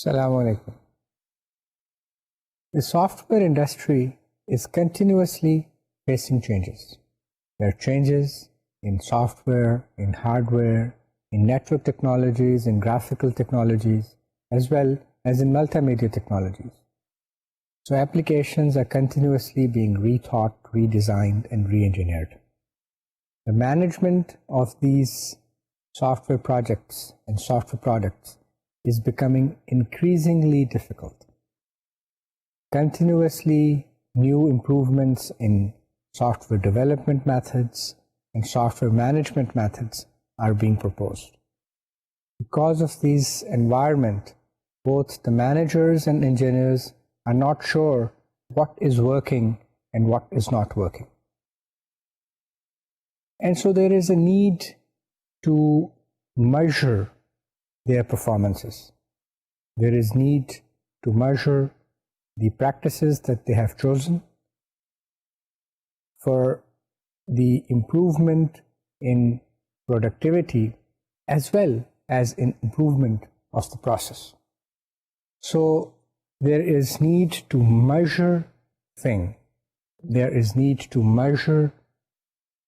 Assalamu alaikum. The software industry is continuously facing changes. There are changes in software, in hardware, in network technologies, in graphical technologies, as well as in multimedia technologies. So applications are continuously being rethought, redesigned, and re-engineered. The management of these software projects and software products is becoming increasingly difficult. Continuously new improvements in software development methods and software management methods are being proposed. Because of this environment, both the managers and engineers are not sure what is working and what is not working. And so there is a need to measure their performances. There is need to measure the practices that they have chosen for the improvement in productivity as well as in improvement of the process. So there is need to measure things. There is need to measure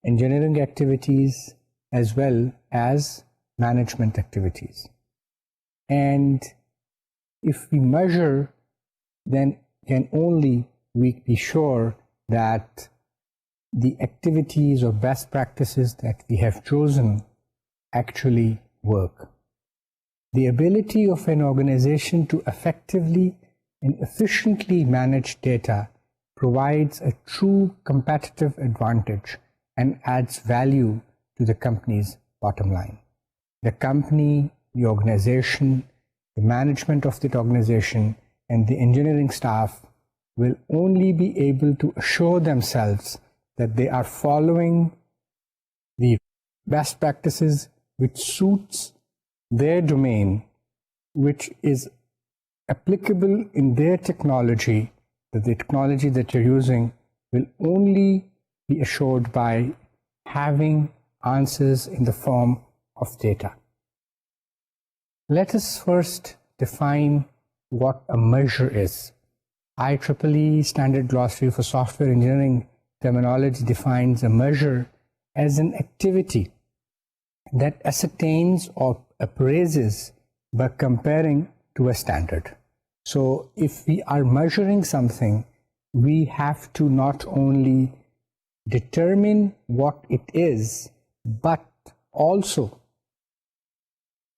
engineering activities as well as management activities. And if we measure, then can only we be sure that the activities or best practices that we have chosen actually work. The ability of an organization to effectively and efficiently manage data provides a true competitive advantage and adds value to the company's bottom line. The company, the organization, the management of that organization, and the engineering staff will only be able to assure themselves that they are following the best practices which suits their domain, which is applicable in their technology, that the technology that you're using will only be assured by having answers in the form of data. Let us first define what a measure is. IEEE Standard Glossary for Software Engineering Terminology defines a measure as an activity that ascertains or appraises by comparing to a standard. So if we are measuring something, we have to not only determine what it is, but also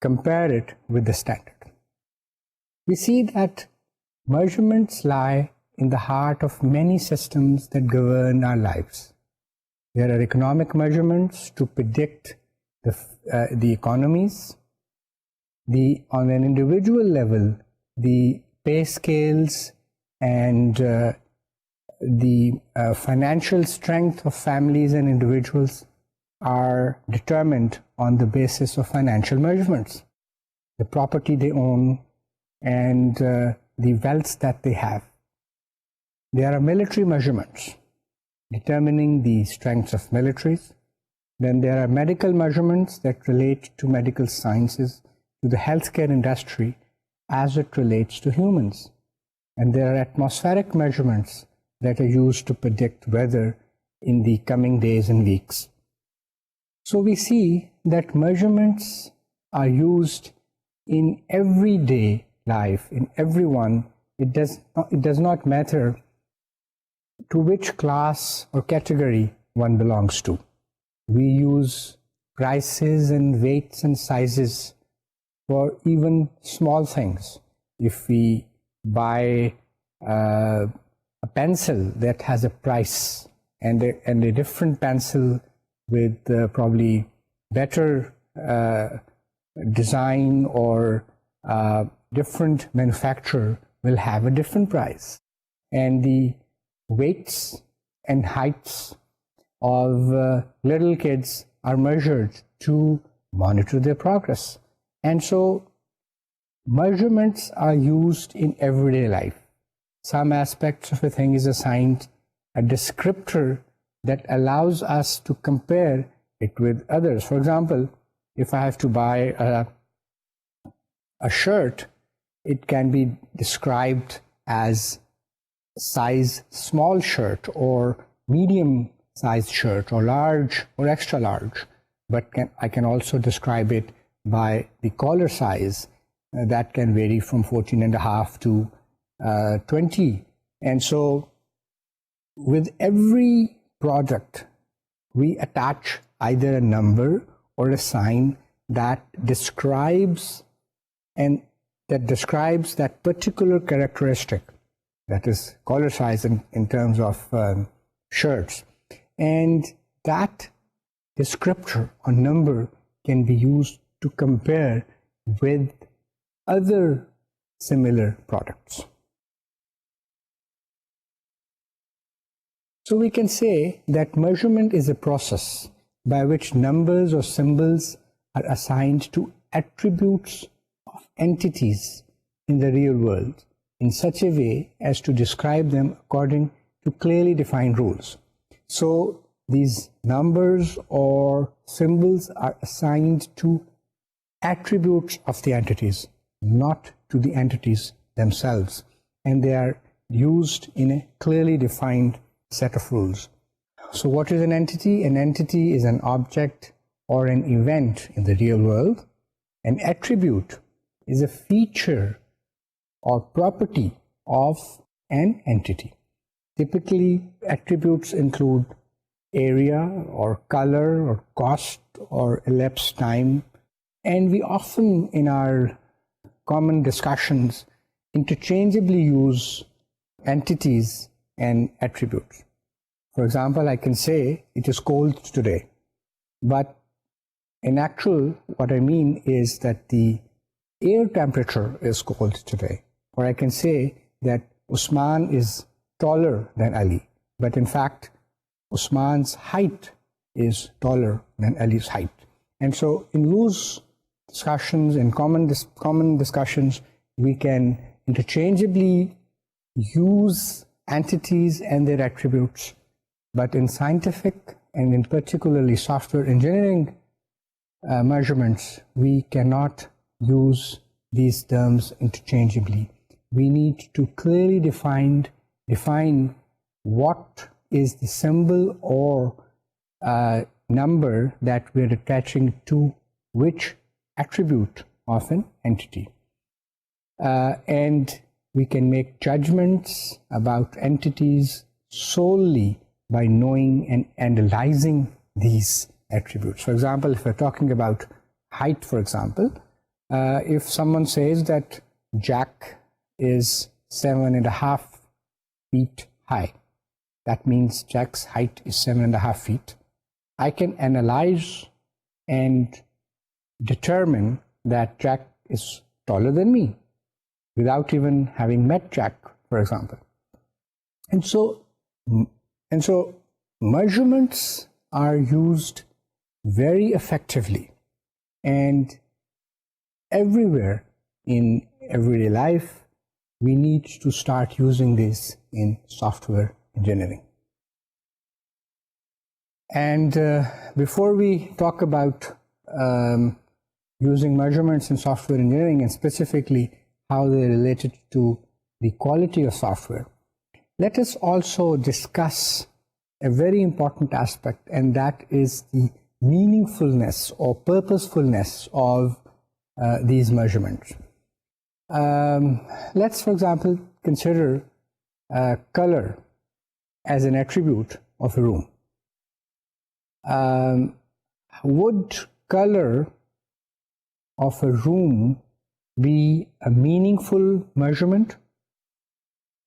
compare it with the standard. We see that measurements lie in the heart of many systems that govern our lives. There are economic measurements to predict the economies. On an individual level, the pay scales and the financial strength of families and individuals are determined on the basis of financial measurements. The property they own and the wealth that they have. There are military measurements determining the strengths of militaries. Then there are medical measurements that relate to medical sciences, to the healthcare industry as it relates to humans. And there are atmospheric measurements that are used to predict weather in the coming days and weeks. So we see that measurements are used in everyday life, in everyone. It does not matter to which class or category one belongs to. We use prices and weights and sizes for even small things. If we buy a pencil that has a price and a different pencil with probably better design or different manufacturer will have a different price. And the weights and heights of little kids are measured to monitor their progress. And so measurements are used in everyday life. Some aspects of a thing is assigned a descriptor that allows us to compare it with others. For example, if I have to buy a shirt, it can be described as size small shirt or medium sized shirt or large or extra large. But I can also describe it by the collar size that can vary from 14.5 to 20. And so with every product, we attach either a number or a sign that describes that particular characteristic, that is collar size in terms of shirts. And that descriptor or number can be used to compare with other similar products. So we can say that measurement is a process by which numbers or symbols are assigned to attributes of entities in the real world in such a way as to describe them according to clearly defined rules. So these numbers or symbols are assigned to attributes of the entities, not to the entities themselves, and they are used in a clearly defined set of rules. So what is an entity? An entity is an object or an event in the real world. An attribute is a feature or property of an entity. Typically, attributes include area or color or cost or elapsed time, and we often in our common discussions interchangeably use entities and attributes. For example, I can say it is cold today, but in actual what I mean is that the air temperature is cold today. Or I can say that Usman is taller than Ali, but in fact Usman's height is taller than Ali's height. And so in loose discussions, in common discussions, we can interchangeably use entities and their attributes. But in scientific and in particularly software engineering measurements, we cannot use these terms interchangeably. We need to clearly define what is the symbol or number that we're attaching to which attribute of an entity. And we can make judgments about entities solely by knowing and analyzing these attributes. For example, if we're talking about height, for example, if someone says that Jack is 7.5 feet high, that means Jack's height is 7.5 feet. I can analyze and determine that Jack is taller than me without even having met Jack, for example. And so measurements are used very effectively and everywhere in everyday life. We need to start using this in software engineering. And before we talk about using measurements in software engineering and specifically how they're related to the quality of software, let us also discuss a very important aspect, and that is the meaningfulness or purposefulness of these measurements. Let's, for example, consider color as an attribute of a room. Would color of a room be a meaningful measurement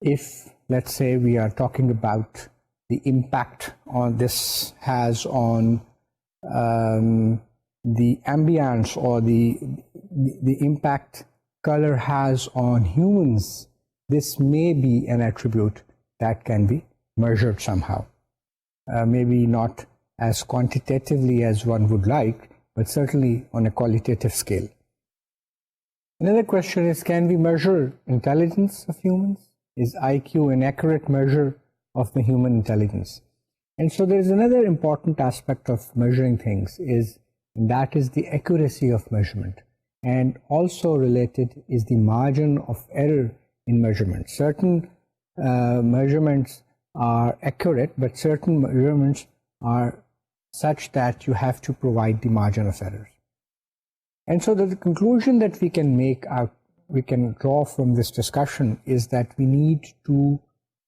if, let's say, we are talking about the impact on this has on the ambience or the impact color has on humans? This may be an attribute that can be measured somehow. Maybe not as quantitatively as one would like, but certainly on a qualitative scale. Another question is, can we measure intelligence of humans? Is IQ an accurate measure of the human intelligence? And so there's another important aspect of measuring things, and that is the accuracy of measurement. and also related is the margin of error in measurements. Certain measurements are accurate, but certain measurements are such that you have to provide the margin of errors. And so the conclusion that we can draw from this discussion is that we need to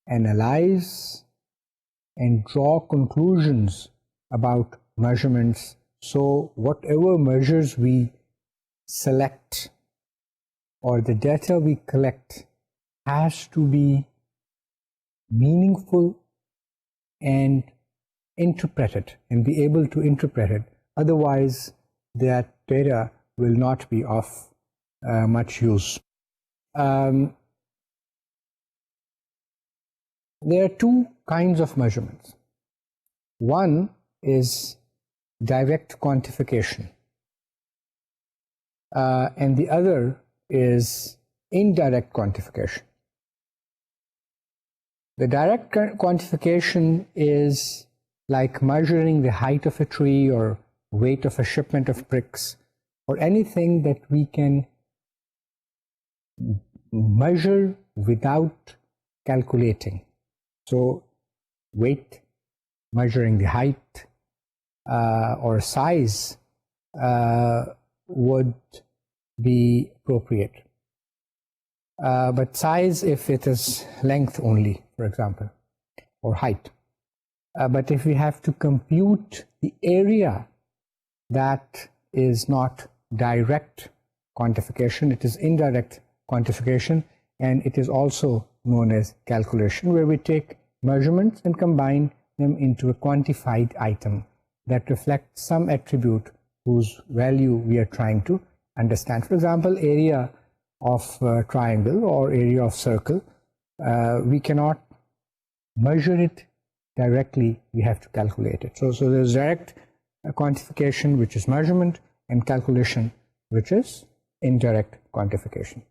analyze and draw conclusions about measurements. So whatever measures we select or the data we collect has to be meaningful and interpreted and be able to interpret it. Otherwise, that data will not be of much use. There are two kinds of measurements. One is direct quantification, and the other is indirect quantification. The direct quantification is like measuring the height of a tree or weight of a shipment of bricks or anything that we can measure without calculating. So weight, measuring the height or size would be appropriate. But size if it is length only, for example, or height. But if we have to compute the area, that is not direct quantification, it is indirect quantification, and it is also known as calculation, where we take measurements and combine them into a quantified item that reflects some attribute whose value we are trying to understand. For example, area of triangle or area of circle, we cannot measure it directly, we have to calculate it. So there's direct quantification, which is measurement, and calculation, which is indirect quantification.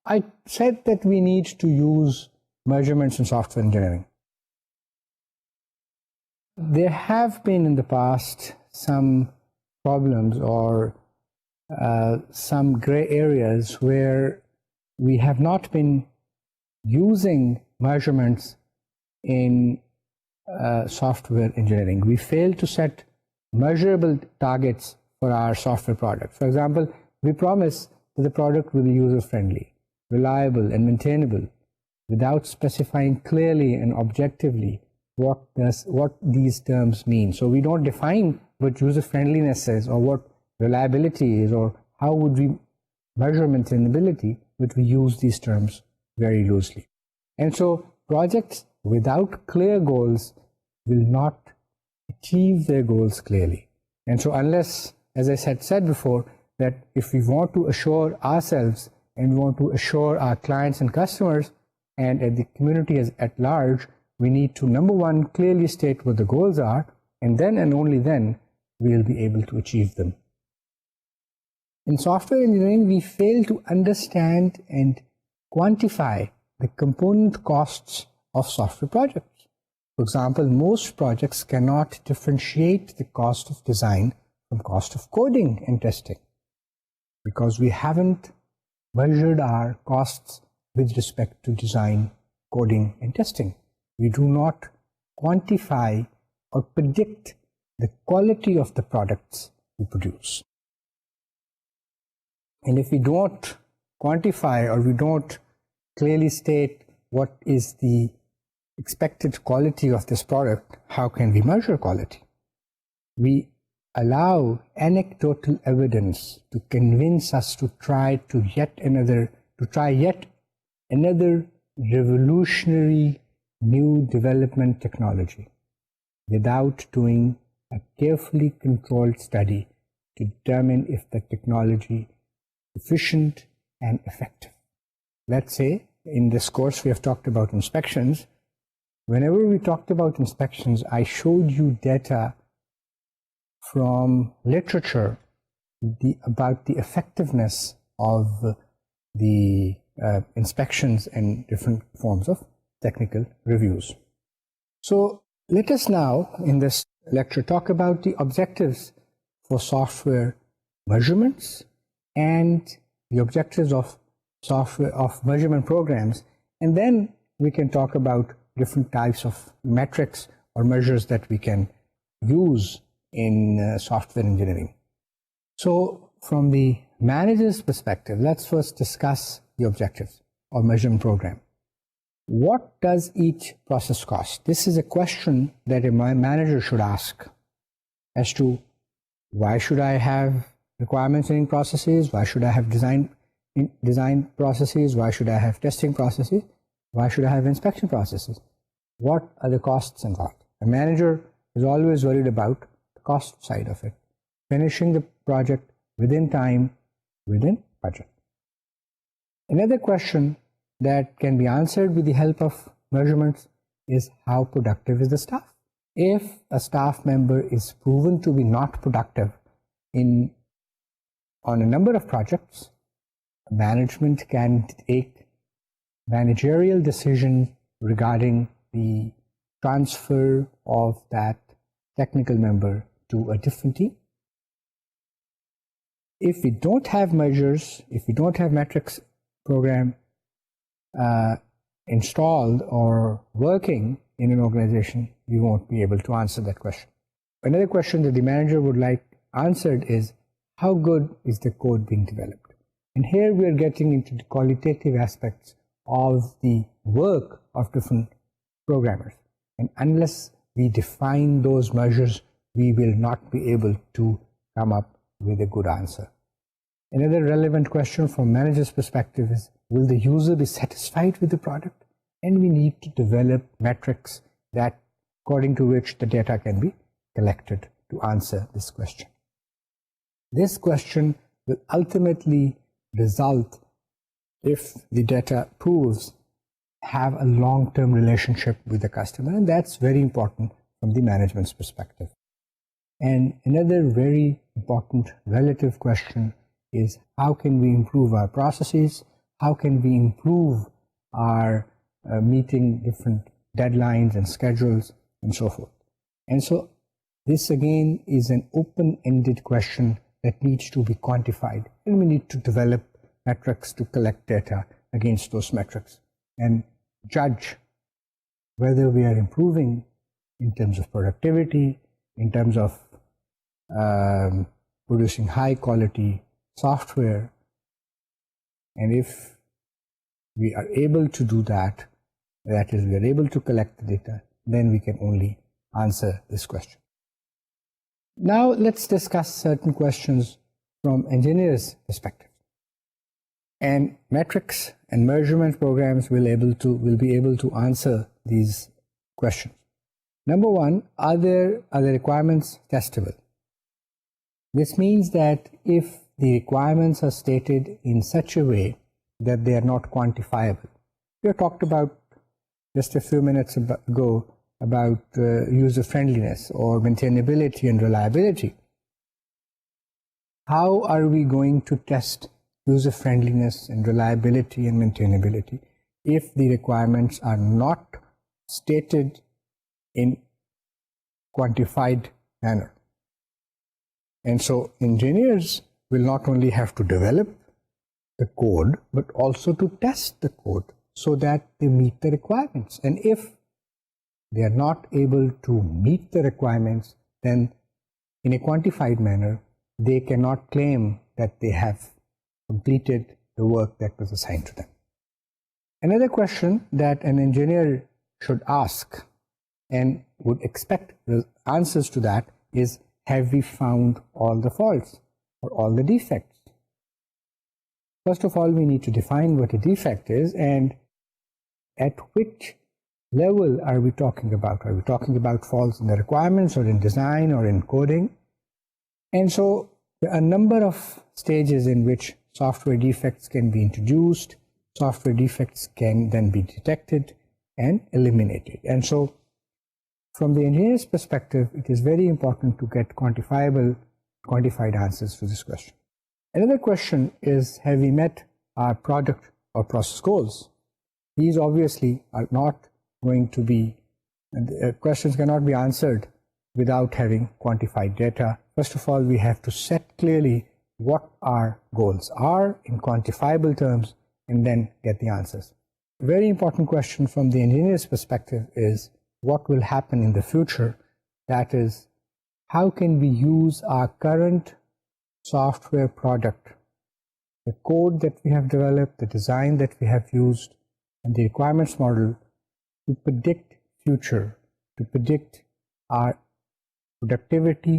I said that we need to use measurements in software engineering. There have been in the past some problems or some gray areas where we have not been using measurements in software engineering. We fail to set measurable targets for our software product. For example, we promise that the product will be user-friendly, reliable, and maintainable without specifying clearly and objectively what these terms mean. So we don't define what user-friendliness is or what reliability is or how would we measure maintainability, but we use these terms very loosely. And so projects without clear goals will not achieve their goals clearly. And so unless, as I said before, that if we want to assure ourselves and we want to assure our clients and customers and the community at large, we need to, number one, clearly state what the goals are, and then and only then we'll be able to achieve them. In software engineering, we fail to understand and quantify the component costs of software projects. For example, most projects cannot differentiate the cost of design from cost of coding and testing because we haven't measured our costs with respect to design, coding, and testing. We do not quantify or predict the quality of the products we produce. And if we don't quantify or we don't clearly state what is the expected quality of this product, how can we measure quality? We allow anecdotal evidence to convince us to try yet another revolutionary new development technology without doing a carefully controlled study to determine if the technology is efficient and effective. Let's say in this course we have talked about inspections. Whenever we talked about inspections, I showed you data from literature about the effectiveness of the inspections and different forms of technical reviews. So let us now in this lecture talk about the objectives for software measurements and the objectives of software of measurement programs, and then we can talk about different types of metrics or measures that we can use in software engineering. So from the manager's perspective, let's first discuss the objectives of measurement program. What does each process cost? This is a question that a manager should ask as to why should I have requirements in processes, why should I have design processes, why should I have testing processes, why should I have inspection processes? What are the costs involved? A manager is always worried about the cost side of it, finishing the project within time, within budget. Another question that can be answered with the help of measurements is how productive is the staff? If a staff member is proven to be not productive on a number of projects, management can take managerial decisions regarding the transfer of that technical member to a different team. If we don't have measures, if we don't have metrics program installed or working in an organization, we won't be able to answer that question. Another question that the manager would like answered is, how good is the code being developed? And here we are getting into the qualitative aspects of the work of different programmers. And unless we define those measures, we will not be able to come up with a good answer. Another relevant question from manager's perspective is, will the user be satisfied with the product? And we need to develop metrics that according to which the data can be collected to answer this question. This question will ultimately result if the data proves have a long-term relationship with the customer, and that's very important from the management's perspective. And another very important relative question is, how can we improve our processes? How can we improve our meeting different deadlines and schedules and so forth? And so this again is an open-ended question that needs to be quantified, and we need to develop metrics to collect data against those metrics and judge whether we are improving in terms of productivity, in terms of producing high quality software. And if we are able to do that, that is, we are able to collect the data, then we can only answer this question. Now let's discuss certain questions from engineers' perspective. And metrics and measurement programs will be able to answer these questions. Number one, are the requirements testable? This means that if the requirements are stated in such a way that they are not quantifiable. We talked about just a few minutes ago about user friendliness or maintainability and reliability. How are we going to test user friendliness and reliability and maintainability if the requirements are not stated in quantified manner? And so engineers will not only have to develop the code, but also to test the code so that they meet the requirements. And if they are not able to meet the requirements, then in a quantified manner, they cannot claim that they have completed the work that was assigned to them. Another question that an engineer should ask and would expect the answers to that is, have we found all the faults or all the defects? First of all, we need to define what a defect is and at which level are we talking about? Are we talking about faults in the requirements or in design or in coding? And so there are a number of stages in which software defects can be introduced. Software defects can then be detected and eliminated. And so from the engineer's perspective, it is very important to get quantified answers to this question. Another question is, have we met our product or process goals? These obviously are not going to be, questions cannot be answered without having quantified data. First of all, we have to set clearly what our goals are in quantifiable terms and then get the answers. A very important question from the engineer's perspective is what will happen in the future. That is, how can we use our current software product, the code that we have developed, the design that we have used, and the requirements model to predict future, to predict our productivity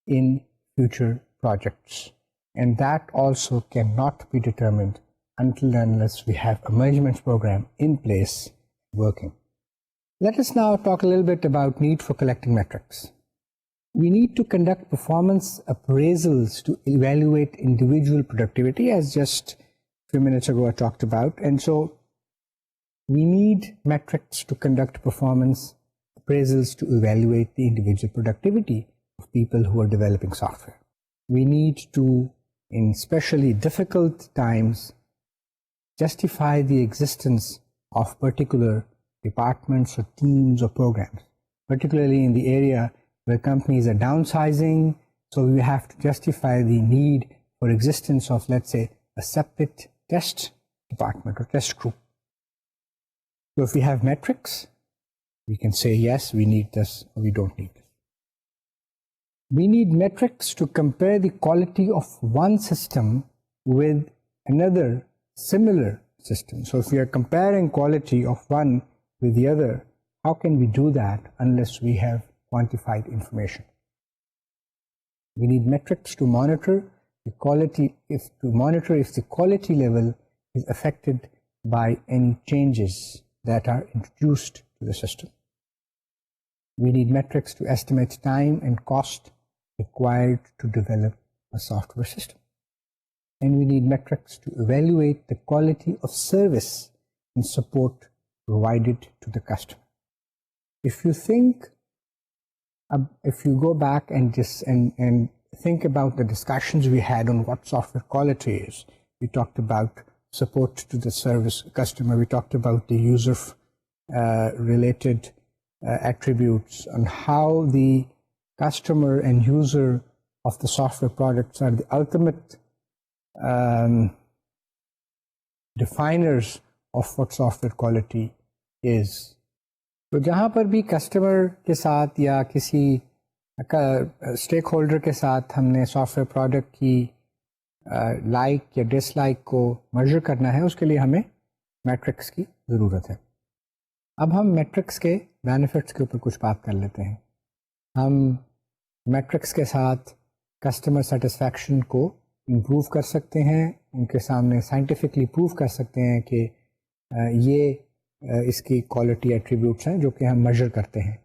in future projects. And that also cannot be determined until and unless we have a measurement program in place working. Let us now talk a little bit about need for collecting metrics. We need to conduct performance appraisals to evaluate individual productivity, as just a few minutes ago I talked about. And so we need metrics to conduct performance appraisals to evaluate the individual productivity of people who are developing software. We need to, in especially difficult times, justify the existence of particular departments or teams or programs, particularly in the area where companies are downsizing. So we have to justify the need for existence of, let's say, a separate test department or test group. So if we have metrics, we can say, yes, we need this or we don't need this. We need metrics to compare the quality of one system with another similar system. So if we are comparing quality of one with the other, how can we do that unless we have quantified information? We need metrics to monitor the quality, if the quality level is affected by any changes that are introduced to the system. We need metrics to estimate time and cost required to develop a software system. And we need metrics to evaluate the quality of service and support provided to the customer. If you go back and think about the discussions we had on what software quality is, we talked about support to the service customer, we talked about the user related attributes, and how the customer and user of the software products are the ultimate definers of what software quality is. تو جہاں پر بھی customer کے ساتھ یا کسی stake holder کے ساتھ ہم نے سافٹ ویئر پروڈکٹ کی لائک یا ڈس لائک کو میجر کرنا ہے، اس کے لیے ہمیں میٹرکس کی ضرورت ہے. اب ہم میٹرکس کے بینیفٹس کے اوپر کچھ بات کر لیتے ہیں. ہم میٹرکس کے ساتھ کسٹمر سیٹسفیکشن کو امپروو کر سکتے ہیں، ان کے سامنے سائنٹیفکلی پروو کر سکتے ہیں کہ یہ اس کی کوالٹی ایٹریبیوٹس ہیں جو کہ ہم میجر کرتے ہیں.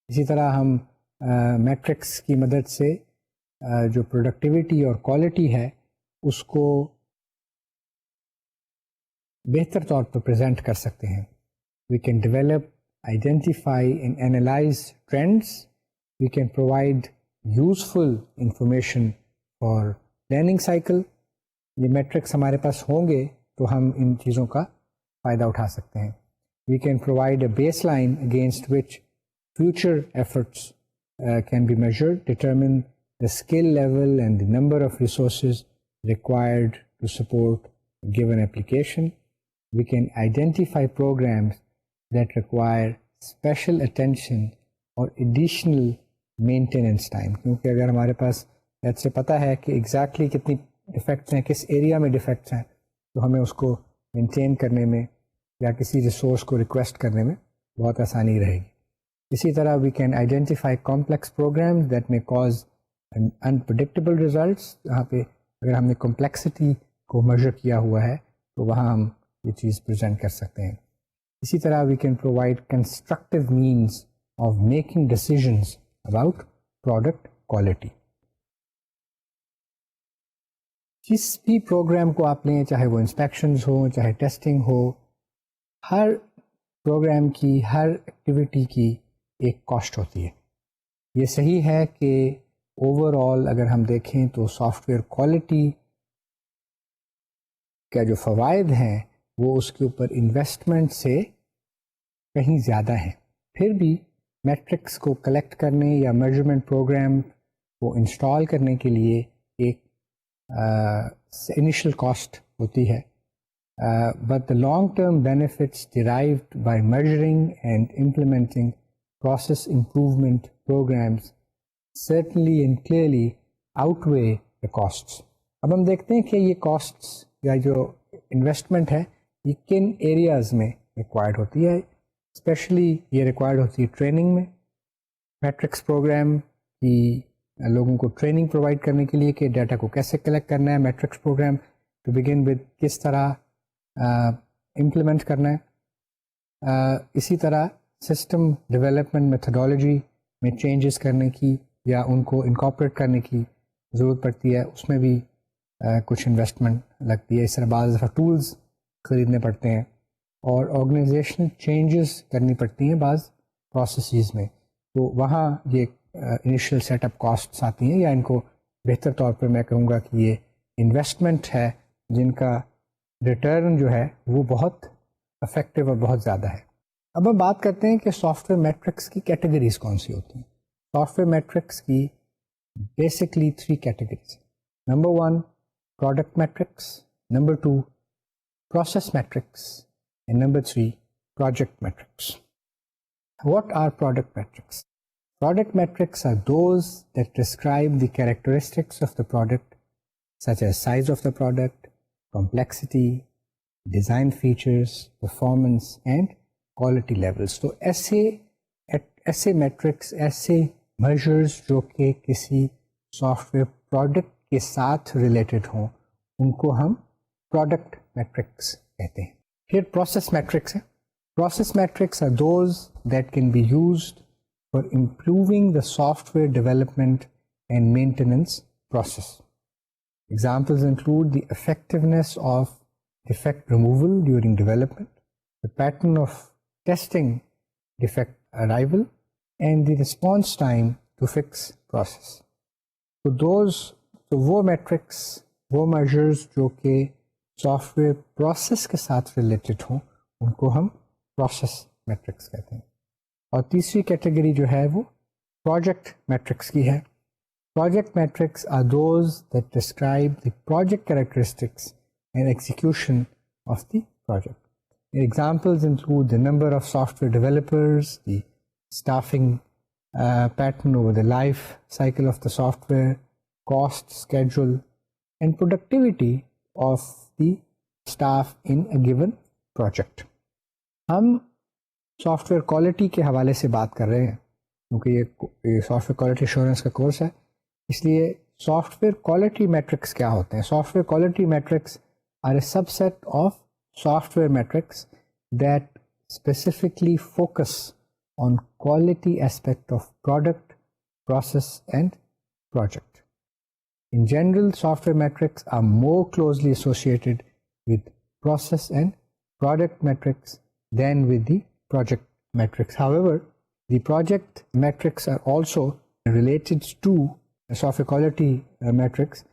اسی طرح ہم میٹرکس کی مدد سے جو پروڈکٹیوٹی اور کوالٹی ہے اس کو بہتر طور پر پریزنٹ کر سکتے ہیں. We can develop, identify and analyse trends. We can provide useful information for planning cycle. یہ میٹرکس ہمارے پاس ہوں گے تو ہم ان چیزوں کا فائدہ اٹھا سکتے ہیں. We can provide a baseline against which future efforts can be measured, determine the skill level and the number of resources required to support a given application. We can identify programs that require special attention or additional maintenance time. کیونکہ اگر ہمارے پاس ایت سے پتہ ہے کہ exactly کتنی defects ہیں، کس ایریا میں ڈیفیکٹس ہیں، تو ہمیں اس کو مینٹین کرنے میں یا کسی ریسورس کو ریکویسٹ کرنے میں بہت آسانی رہے گی. اسی طرح we can identify complex programs that may cause unpredictable results. جہاں پہ اگر ہم نے کمپلیکسٹی کو میجر کیا ہوا ہے تو وہاں ہم یہ چیز پریزنٹ کر سکتے ہیں. اسی طرح we can provide constructive means of making decisions about product quality. جس بھی پروگرام کو آپ لیں، چاہے وہ انسپیکشنز ہوں، چاہے ٹیسٹنگ ہو، ہر پروگرام کی، ہر ایکٹیویٹی کی ایک کاسٹ ہوتی ہے. یہ صحیح ہے کہ اوور آل اگر ہم دیکھیں تو سافٹ ویئر کوالٹی کا جو فوائد ہیں وہ اس کے اوپر انویسٹمنٹ سے کہیں زیادہ ہیں. پھر بھی میٹرکس کو کلیکٹ کرنے یا میجرمنٹ پروگرام کو انسٹال کرنے کے لیے ایک انیشیل کاسٹ ہوتی ہے. But the long-term benefits derived by measuring and implementing process improvement programs certainly and clearly outweigh the costs. اب ہم دیکھتے ہیں کہ یہ کاسٹس یا جو انویسٹمنٹ ہے یہ کن ایریاز میں ریکوائرڈ ہوتی ہے. اسپیشلی یہ ریکوائرڈ ہوتی ہے ٹریننگ میں. میٹرکس پروگرام کی لوگوں کو ٹریننگ پرووائڈ کرنے کے لیے کہ ڈیٹا کو کیسے کلیکٹ کرنا ہے. Metrics program to begin with کس طرح امپلیمنٹ کرنا ہے. اسی طرح سسٹم ڈیولپمنٹ میتھڈالوجی میں چینجز کرنے کی یا ان کو انکارپوریٹ کرنے کی ضرورت پڑتی ہے, اس میں بھی کچھ انویسٹمنٹ لگتی ہے. اس طرح بعض دفعہ ٹولز خریدنے پڑتے ہیں اور آرگنائزیشنل چینجز کرنی پڑتی ہیں بعض پروسیسز میں, تو وہاں یہ انیشیل سیٹ اپ کاسٹس آتی ہیں, یا ان کو بہتر طور پہ میں کہوں گا کہ یہ انویسٹمنٹ ہے جن کا ریٹرن جو ہے وہ بہت افیکٹو اور بہت زیادہ ہے. اب ہم بات کرتے ہیں کہ سافٹ ویئر میٹرکس کی کیٹیگریز کون سی ہوتی ہیں. سافٹ ویئر میٹرکس کی basically 3 categories. Number 1 product matrix, number 2 process matrix, and number 3 project matrix. What are product metrics? Product metrics are those that describe the characteristics of the product, such as size of the product, complexity, design features, performance, and quality levels. تو ایسے matrix, ایسے measures جو کہ کسی soft where product کے ساتھ related ہوں, ان کو ہم پروڈکٹ میٹرکس کہتے ہیں. پھر پروسیس میٹرکس ہیں. Process metrics are those that can be used for improving the software development and maintenance process. Examples include the effectiveness of defect removal during development, the pattern of testing defect arrival, and the response time to fix process. So وہ metrics, وہ measures جو کہ software process کے ساتھ related ہوں, ان کو ہم process matrix کہتے ہیں. اور تیسری کیٹیگری جو ہے وہ پروجیکٹ میٹرکس کی ہے. Project metrics are those that describe the project characteristics and execution of the project. Examples include the number of software developers, the staffing pattern over the life cycle of the software, cost, schedule and productivity of the staff in a given project. ہم software quality کے حوالے سے بات کر رہے ہیں کیونکہ یہ سافٹ ویئر کوالٹی ایشورنس کا کورس ہے, اس لیے سافٹ ویئر کوالٹی میٹرکس کیا ہوتے ہیں. Software quality metrics are a subset of software metrics that specifically focus on quality aspect of product, process and project. In general, software metrics are more closely associated with process and product metrics than with the project metrics. However, the project metrics are also related to software quality metrics.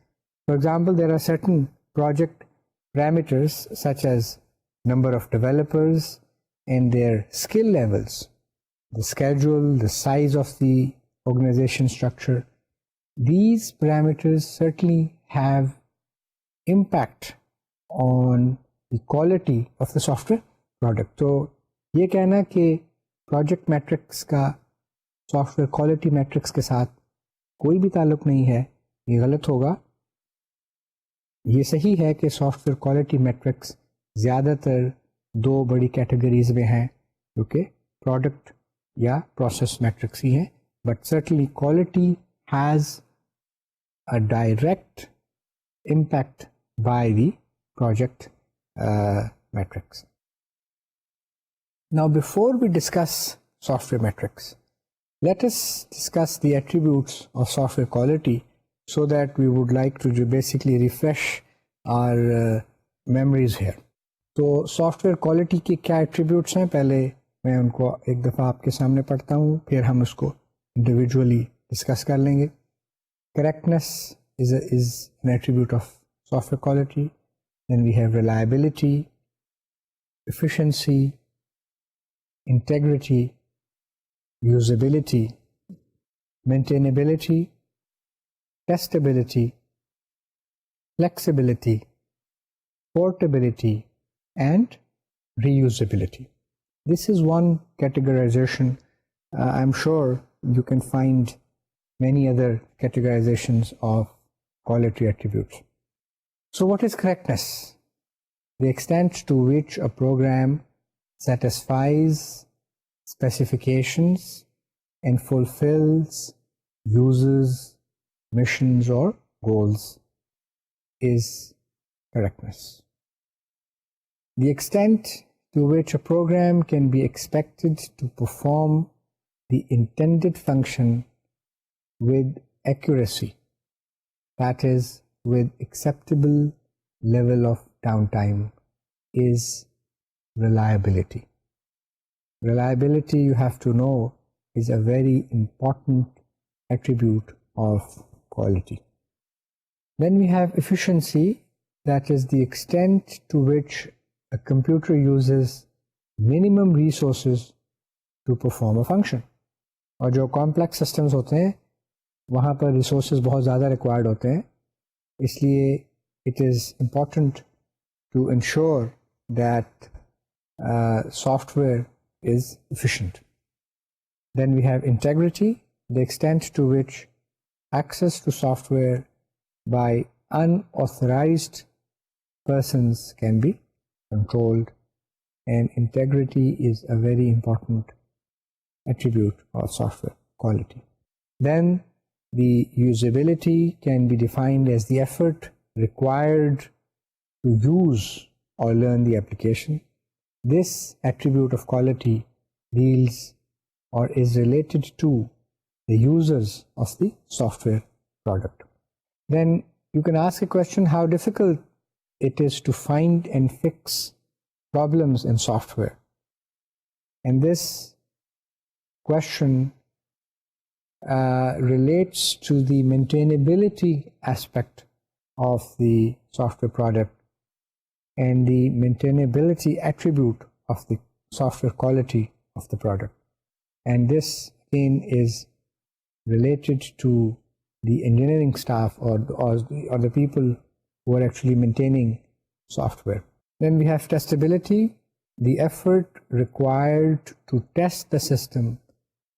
For example, there are certain project parameters such as number of developers and their skill levels, the schedule, the size of the organization structure. These parameters certainly have impact on the quality of the software product. تو یہ کہنا کہ project matrix کا soft where quality matrix کے ساتھ کوئی بھی تعلق نہیں ہے, یہ غلط ہوگا. یہ صحیح ہے کہ سافٹ ویئر کوالٹی میٹرکس زیادہ تر 2 بڑی کیٹیگریز میں ہیں جو کہ پروڈکٹ یا پروسیس میٹرکس ہی ہیں, but certainly quality has a direct impact by the project metrics. Now, before we discuss software metrics, let us discuss the attributes of software quality so that we would like to basically refresh our memories here. تو soft where quality کے کیا attributes ہیں, پہلے میں ان کو ایک دفعہ آپ کے سامنے پڑھتا ہوں, پھر ہم اس کو انڈیویجولی ڈسکس کر لیں گے. Correctness is an attribute of software quality. Then we have reliability, efficiency, integrity, usability, maintainability, testability, flexibility, portability, and reusability. This is one categorization. I'm sure you can find many other categorizations of quality attributes. So what is correctness? The extent to which a program satisfies specifications and fulfills users' missions or goals is correctness. The extent to which a program can be expected to perform the intended function with accuracy, that is, with acceptable level of downtime, is reliability. Reliability, you have to know, is a very important attribute of quality. Then we have efficiency, that is the extent to which a computer uses minimum resources to perform a function. और जो complex systems होते हैं वहाँ पर resources बहुत ज़्यादा required होते हैं, इसलिए it is important to ensure that software is efficient. Then we have integrity, the extent to which access to software by unauthorized persons can be controlled, and integrity is a very important attribute of software quality. Then the usability can be defined as the effort required to use or learn the application. This attribute of quality deals or is related to the users of the software product. Then you can ask a question, how difficult it is to find and fix problems in software. And this question relates to the maintainability aspect of the software product and the maintainability attribute of the software quality of the product. And this again is related to the engineering staff or the people who are actually maintaining software. Then we have testability, the effort required to test the system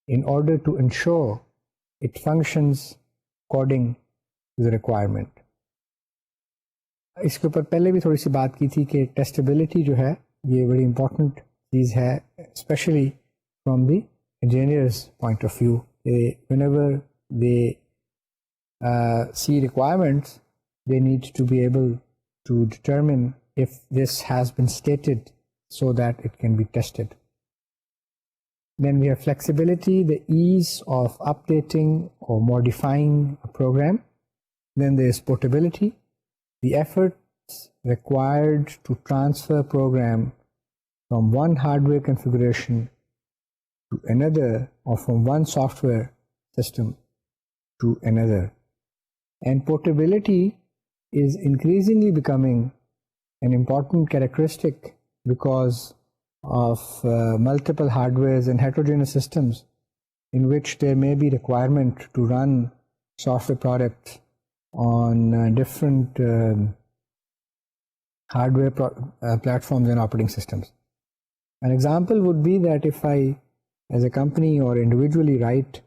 in order to ensure it functions according to the requirement. इसके ऊपर पहले भी थोड़ी सी बात की थी कि testability जो है ये बड़ी इम्पोर्टेंट चीज़ है, especially from the engineer's point of view. Whenever they see requirements, they need to be able to determine if this has been stated so that it can be tested. Then we have flexibility, the ease of updating or modifying a program. Then there is portability, the efforts required to transfer a program from one hardware configuration to another or from one software system to another. And portability is increasingly becoming an important characteristic because of multiple hardwares and heterogeneous systems in which there may be requirement to run software products on different hardware platforms and operating systems. An example would be that if I, as a company or individually, write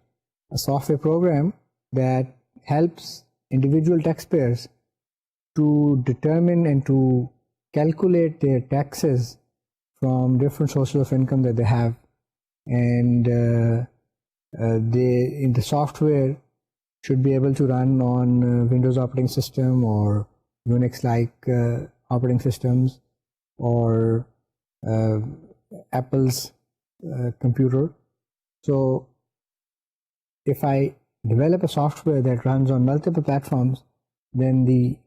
a software program that helps individual taxpayers to determine and to calculate their taxes from different sources of income that they have, and the software should be able to run on Windows operating system or Unix-like operating systems or Apple's computer. So if I develop a software that runs on multiple platforms, then the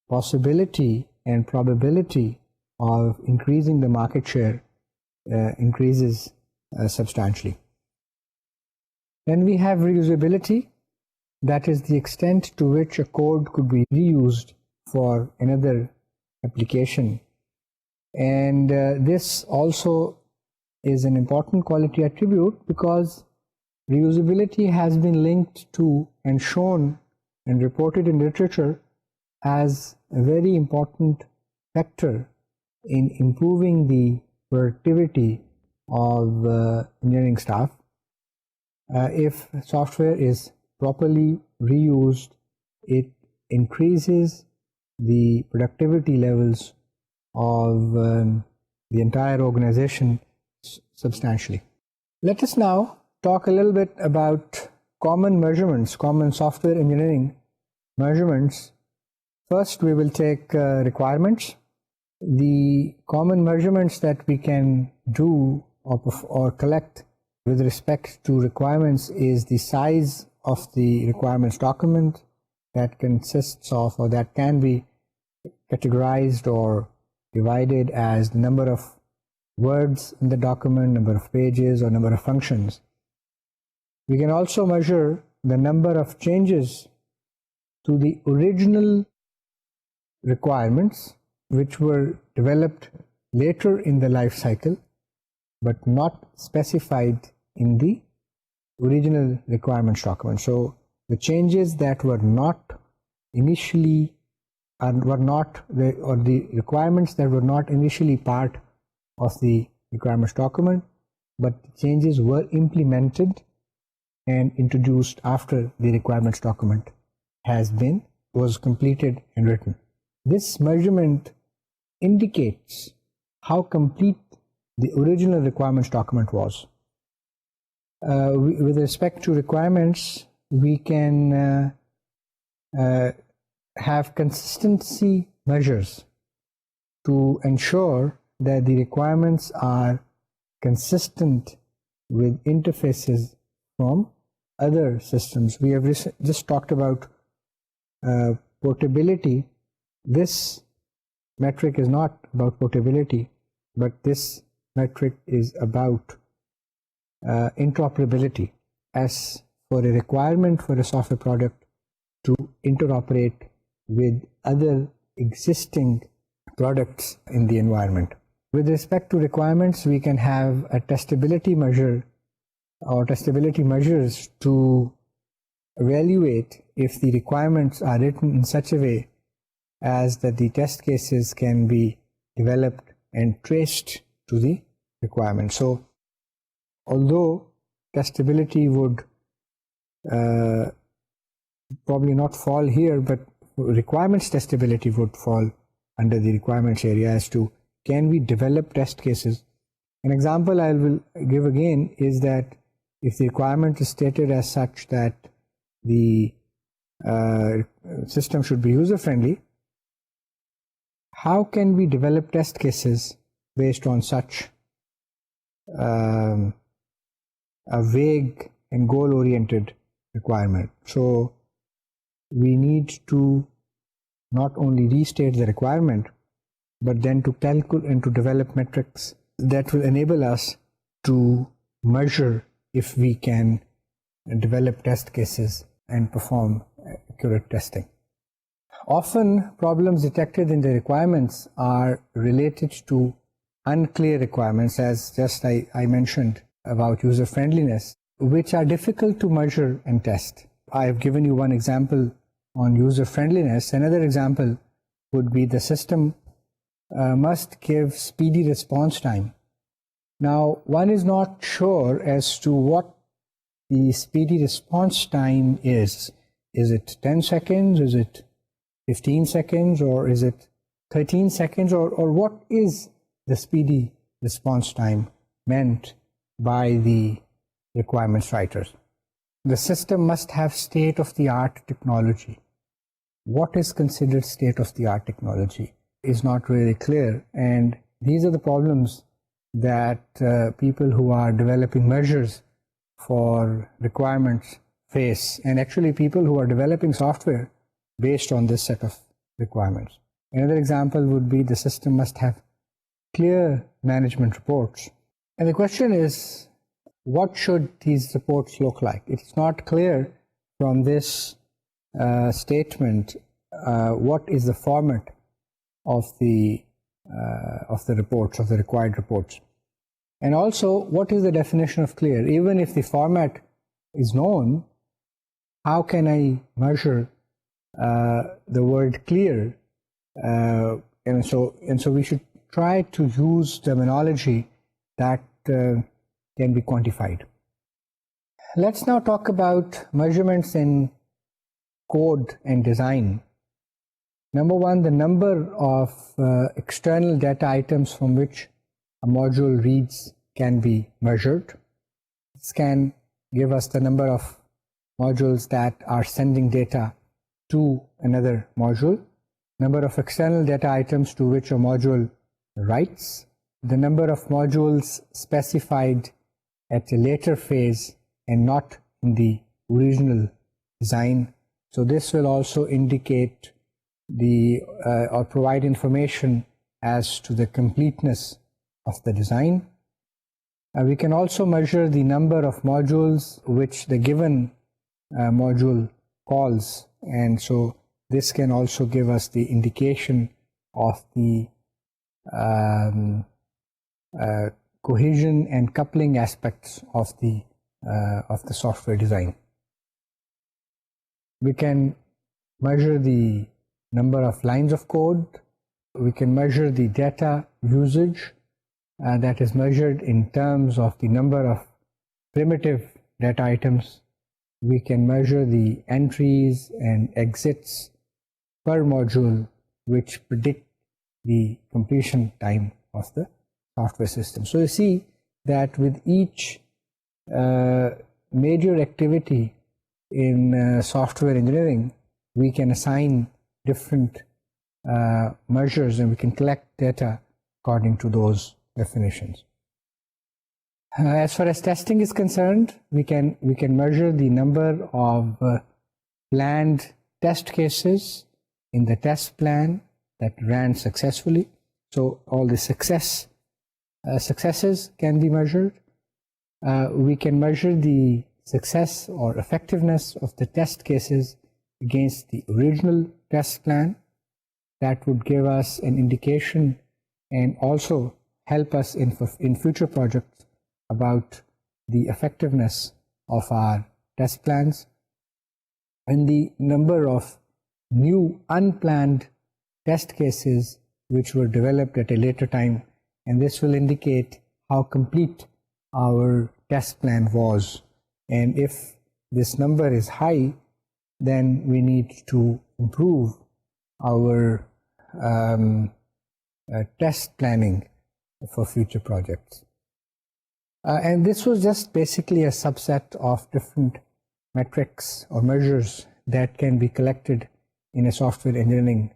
possibility and probability of increasing the market share increases substantially. Then we have reusability, that is the extent to which a code could be reused for another application. And this also is an important quality attribute because reusability has been linked to and shown and reported in literature as a very important factor in improving the productivity of engineering staff. If software is properly reused, it increases the productivity levels of the entire organization substantially. Let us now talk a little bit about common measurements, common software engineering measurements. First, we will take requirements. The common measurements that we can do or collect with respect to requirements is the size of the requirements document that consists of, or that can be categorized or divided as the number of words in the document, number of pages, or number of functions. We can also measure the number of changes to the original requirements which were developed later in the life cycle but not specified in the original requirements document. So the changes that were not initially the requirements that were not initially part of the requirements document, but the changes were implemented and introduced after the requirements document was completed and written. This measurement indicates how complete the original requirements document was. With respect to requirements, we can have consistency measures to ensure that the requirements are consistent with interfaces from other systems. We have just talked about portability. This metric is not about portability, but this metric is about interoperability, as for a requirement for a software product to interoperate with other existing products in the environment. With respect to requirements, we can have a testability measure or testability measures to evaluate if the requirements are written in such a way as that the test cases can be developed and traced to the requirement. So although testability would probably not fall here, but requirements testability would fall under the requirements area as to can we develop test cases. An example I will give again is that if the requirement is stated as such that the system should be user-friendly, how can we develop test cases based on such a vague and goal-oriented requirement? So we need to not only restate the requirement, but then to calculate and to develop metrics that will enable us to measure if we can develop test cases and perform accurate testing. Often problems detected in the requirements are related to unclear requirements, as just I mentioned about user friendliness, which are difficult to measure and test. I have given you one example on user friendliness. Another example would be the system must give speedy response time. Now, one is not sure as to what the speedy response time is. Is it 10 seconds? Is it 15 seconds? Or is it 13 seconds? Or what is the speedy response time meant by the requirements writers? The system must have state-of-the-art technology. What is considered state-of-the-art technology is not really clear, and these are the problems that people who are developing measures for requirements face, and actually people who are developing software based on this set of requirements. Another example would be the system must have clear management reports. And the question is, what should these reports look like? It's not clear from this statement what is the format of the reports, of the required reports. And also, what is the definition of clear? Even if the format is known, how can I measure the word clear, and so we should try to use terminology that can be quantified. Let's now talk about measurements in code and design. Number one, the number of external data items from which a module reads can be measured. This can give us the number of modules that are sending data to another module, number of external data items to which a module writes, the number of modules specified at a later phase and not in the original design. So this will also indicate or provide information as to the completeness of the design. We can also measure the number of modules which the given module calls, and so this can also give us the indication of the cohesion and coupling aspects of the software design. We can measure the number of lines of code. We can measure the data usage that is measured in terms of the number of primitive data items. We can measure the entries and exits per module which predict the completion time of the software system. So you see that with each major activity in software engineering, we can assign different measures and we can collect data according to those definitions. As far as testing is concerned, we can measure the number of planned test cases in the test plan that ran successfully. So all the successes can be measured. We can measure the success or effectiveness of the test cases against the original test plan. That would give us an indication and also help us in future projects about the effectiveness of our test plans, and the number of new unplanned test cases which were developed at a later time, and this will indicate how complete our test plan was. And if this number is high, then we need to improve our test planning for future projects. And this was just basically a subset of different metrics or measures that can be collected in a software engineering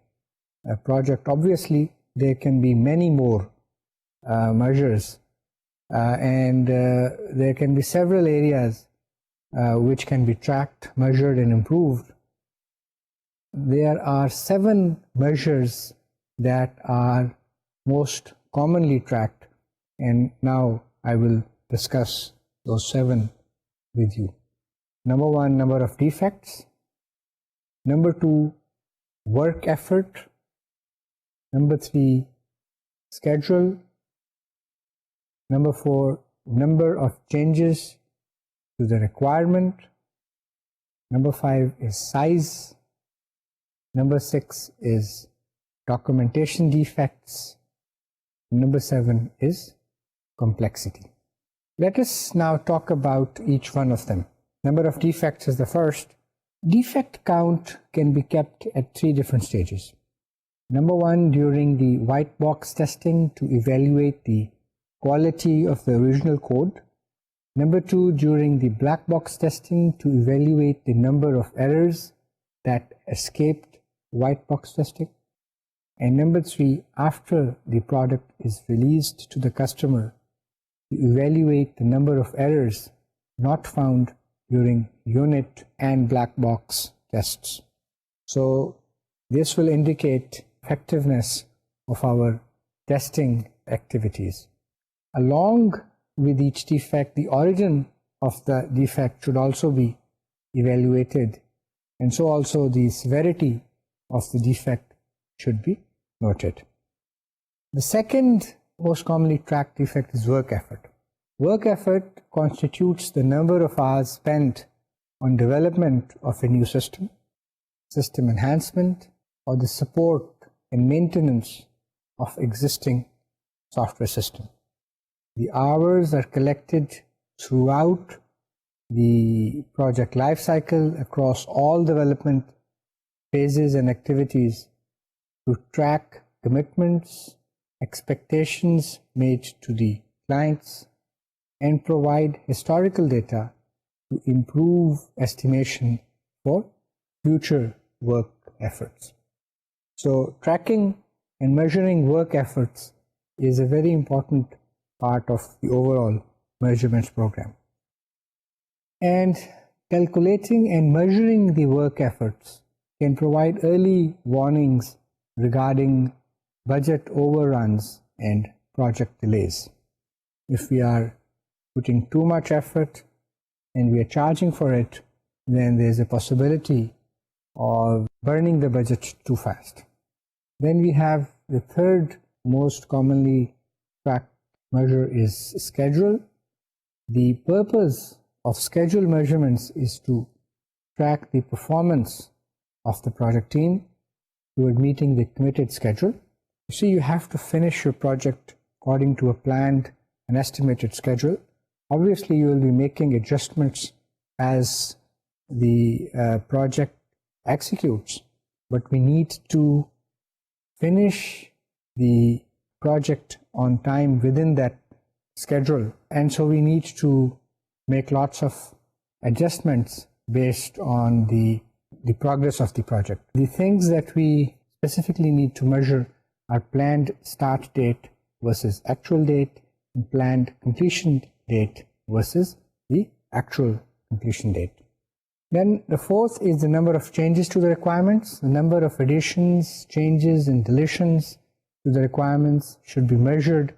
project. Obviously, there can be many more measures, and there can be several areas which can be tracked, measured, and improved. There are 7 measures that are most commonly tracked, and now I will discuss those 7 with you. Number 1, number of defects. Number 2, work effort. Number 3, schedule. Number 4, number of changes to the requirement. Number 5 is size. Number 6 is documentation defects. Number 7 is complexity. Let us now talk about each one of them. Number of defects is the first. Defect count can be kept at 3 different stages. Number 1, during the white box testing to evaluate the quality of the original code. Number 2, during the black box testing to evaluate the number of errors that escaped white box testing. And number 3, after the product is released to the customer, to evaluate the number of errors not found during unit and black box tests. So this will indicate effectiveness of our testing activities. Along with each defect, the origin of the defect should also be evaluated, and so also the severity of the defect should be noted. The second most commonly tracked defect is work effort. Work effort constitutes the number of hours spent on development of a new system. system enhancement, or the support and maintenance of existing software system. The hours are collected throughout the project lifecycle across all development phases and activities to track commitments, expectations made to the clients, and provide historical data to improve estimation for future work efforts. So tracking and measuring work efforts is a very important part of the overall measurements program. And calculating and measuring the work efforts can provide early warnings regarding budget overruns and project delays. If we are putting too much effort and we are charging for it, then there's a possibility of burning the budget too fast. Then we have the third most commonly tracked measure is schedule. The purpose of schedule measurements is to track the performance of the project team toward meeting the committed schedule. You see, you have to finish your project according to a planned and estimated schedule. Obviously, you will be making adjustments as the project executes, but we need to finish the project on time within that schedule, and so we need to make lots of adjustments based on the progress of the project. The things that we specifically need to measure are planned start date versus actual date, and planned completion date versus the actual completion date. Then the fourth is the number of changes to the requirements. The number of additions, changes, and deletions to the requirements should be measured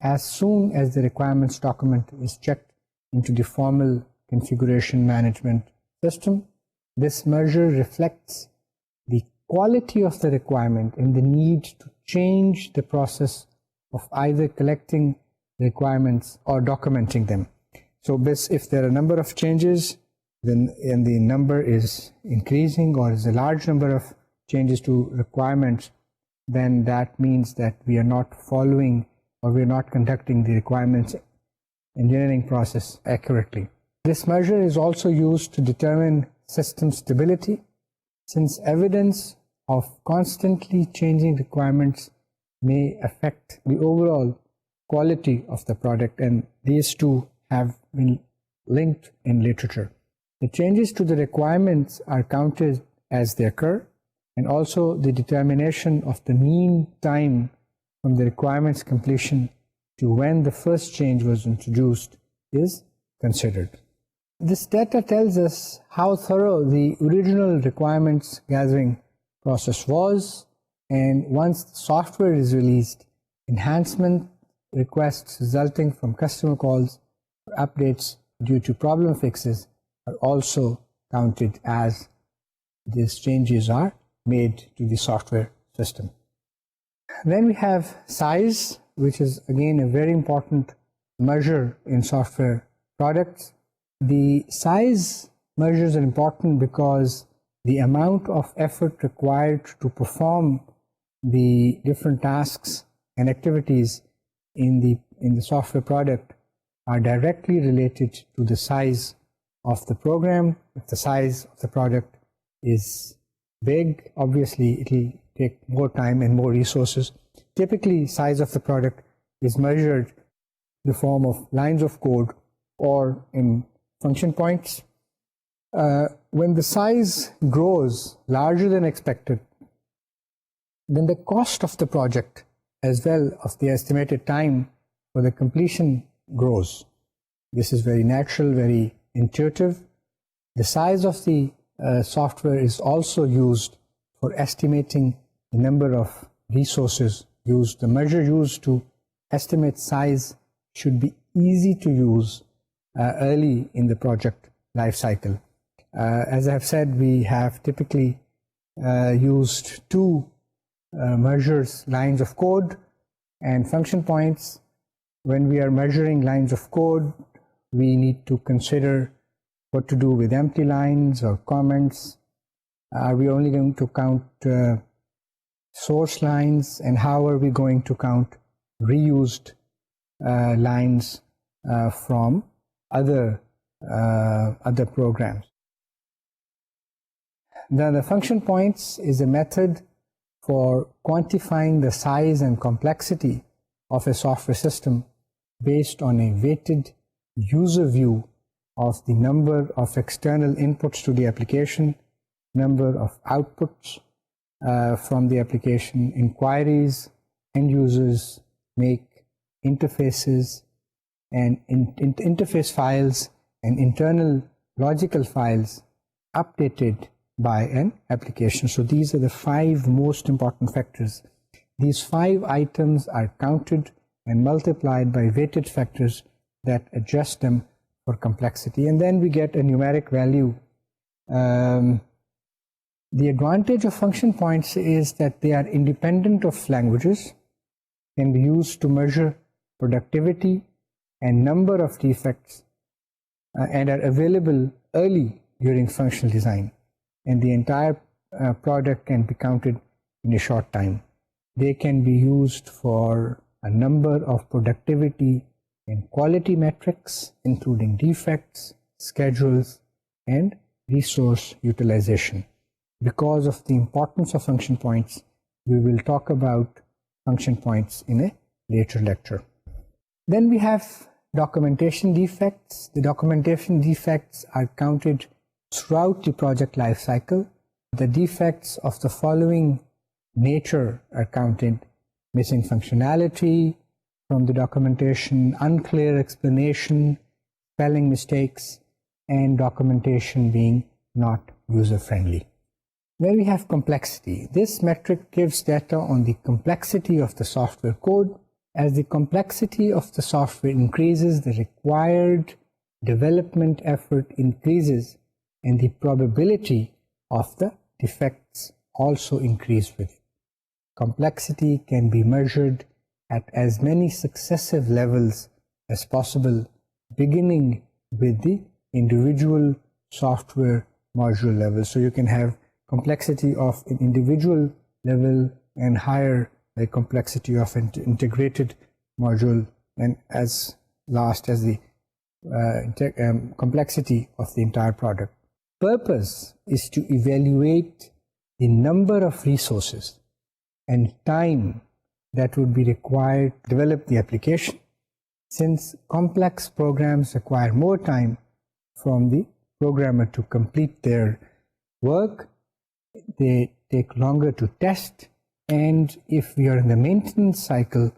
as soon as the requirements document is checked into the formal configuration management system. This measure reflects the quality of the requirement and the need to change the process of either collecting requirements or documenting them. So if there are a number of changes, then and the number is increasing, or is a large number of changes to requirements, then that means that we are not following or we are not conducting the requirements engineering process accurately. This measure is also used to determine system stability, since evidence of constantly changing requirements may affect the overall quality of the product, and these two have been linked in literature. The changes to the requirements are counted as they occur, and also the determination of the mean time from the requirements completion to when the first change was introduced is considered. This data tells us how thorough the original requirements gathering process was, and once the software is released, enhancement requests resulting from customer calls or updates due to problem fixes are also counted as these changes are made to the software system. Then we have size, which is again a very important measure in software products. The size measures are important because the amount of effort required to perform the different tasks and activities in the software product are directly related to the size of the program. If the size of the product is big, obviously it will take more time and more resources. Typically, size of the product is measured in the form of lines of code or in function points. When the size grows larger than expected, then the cost of the project as well as the estimated time for the completion grows. This is very natural, very intuitive. The size of the software is also used for estimating the number of resources used. The measure used to estimate size should be easy to use early in the project life cycle. As I have said, we have typically used two measures, lines of code and function points. When we are measuring lines of code, we need to consider what to do with empty lines or comments. Are we only going to count source lines, and how are we going to count reused lines from other programs? The function points is a method for quantifying the size and complexity of a software system based on a weighted user view of the number of external inputs to the application, number of outputs from the application, inquiries end users make, interfaces and interface files and internal logical files updated by an application. So these are the 5 most important factors. These 5 items are counted and multiplied by weighted factors that adjust them for complexity, and then we get a numeric value. The advantage of function points is that they are independent of languages, can be used to measure productivity and number of defects, and are available early during functional design, and the entire product can be counted in a short time. They can be used for a number of productivity and quality metrics, including defects, schedules, and resource utilization. Because of the importance of function points, we will talk about function points in a later lecture. Then we have documentation defects. The documentation defects are counted throughout the project life cycle. The defects of the following nature are counted: missing functionality from the documentation, unclear explanation, spelling mistakes, and documentation being not user-friendly. Then we have complexity. This metric gives data on the complexity of the software code. As the complexity of the software increases, the required development effort increases, and the probability of the defects also increase with it. Complexity can be measured at as many successive levels as possible, beginning with the individual software module level. So you can have complexity of an individual level and higher the complexity of an integrated module, and as last as the complexity of the entire product. Purpose is to evaluate the number of resources and time that would be required to develop the application. Since complex programs require more time from the programmer to complete their work, they take longer to test, and if we are in the maintenance cycle,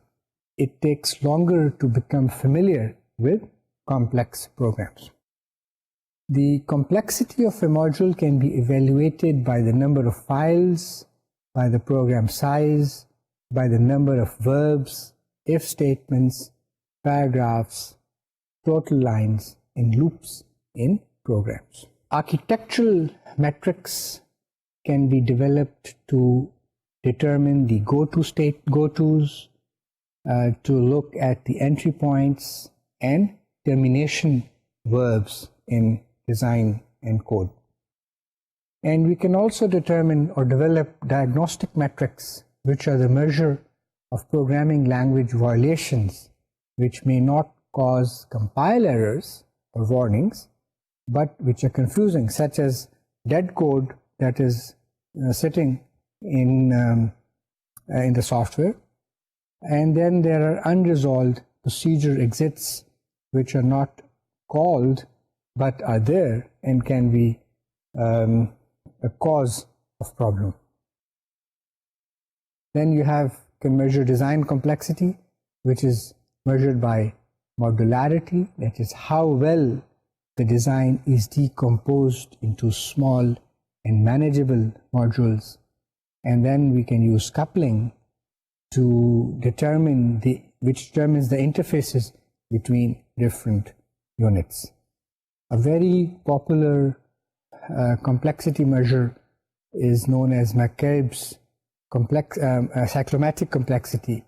it takes longer to become familiar with complex programs. The complexity of a module can be evaluated by the number of files, by the program size, by the number of verbs, if statements, paragraphs, total lines, and loops in programs. Architectural metrics can be developed to determine the go-tos, to look at the entry points and termination verbs in design and code. And we can also determine or develop diagnostic metrics, which are the measure of programming language violations, which may not cause compile errors or warnings, but which are confusing, such as dead code that is sitting in the software, and then there are unresolved procedure exits which are not called but are there and can be a cause of problem. Then you can measure design complexity, which is measured by modularity, that is how well the design is decomposed into small and manageable modules. And then we can use coupling to determine which determines the interfaces between different units. A very popular complexity measure is known as McCabe's cyclomatic complexity,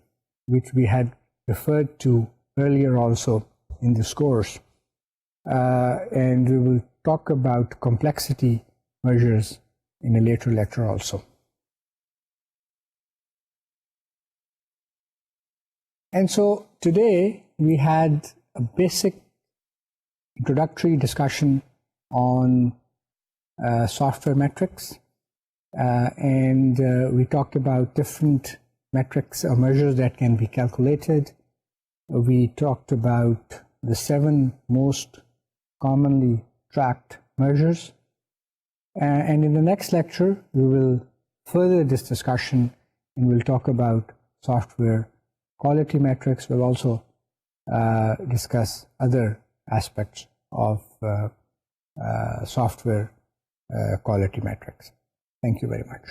which we had referred to earlier also in this course. And we will talk about complexity measures in a later lecture also. And so today we had a basic introductory discussion on software metrics, and we talked about different metrics or measures that can be calculated. We talked about the 7 most commonly tracked measures, and in the next lecture we will further this discussion and we'll talk about software quality metrics. We'll also discuss other aspects of software quality metrics. Thank you very much.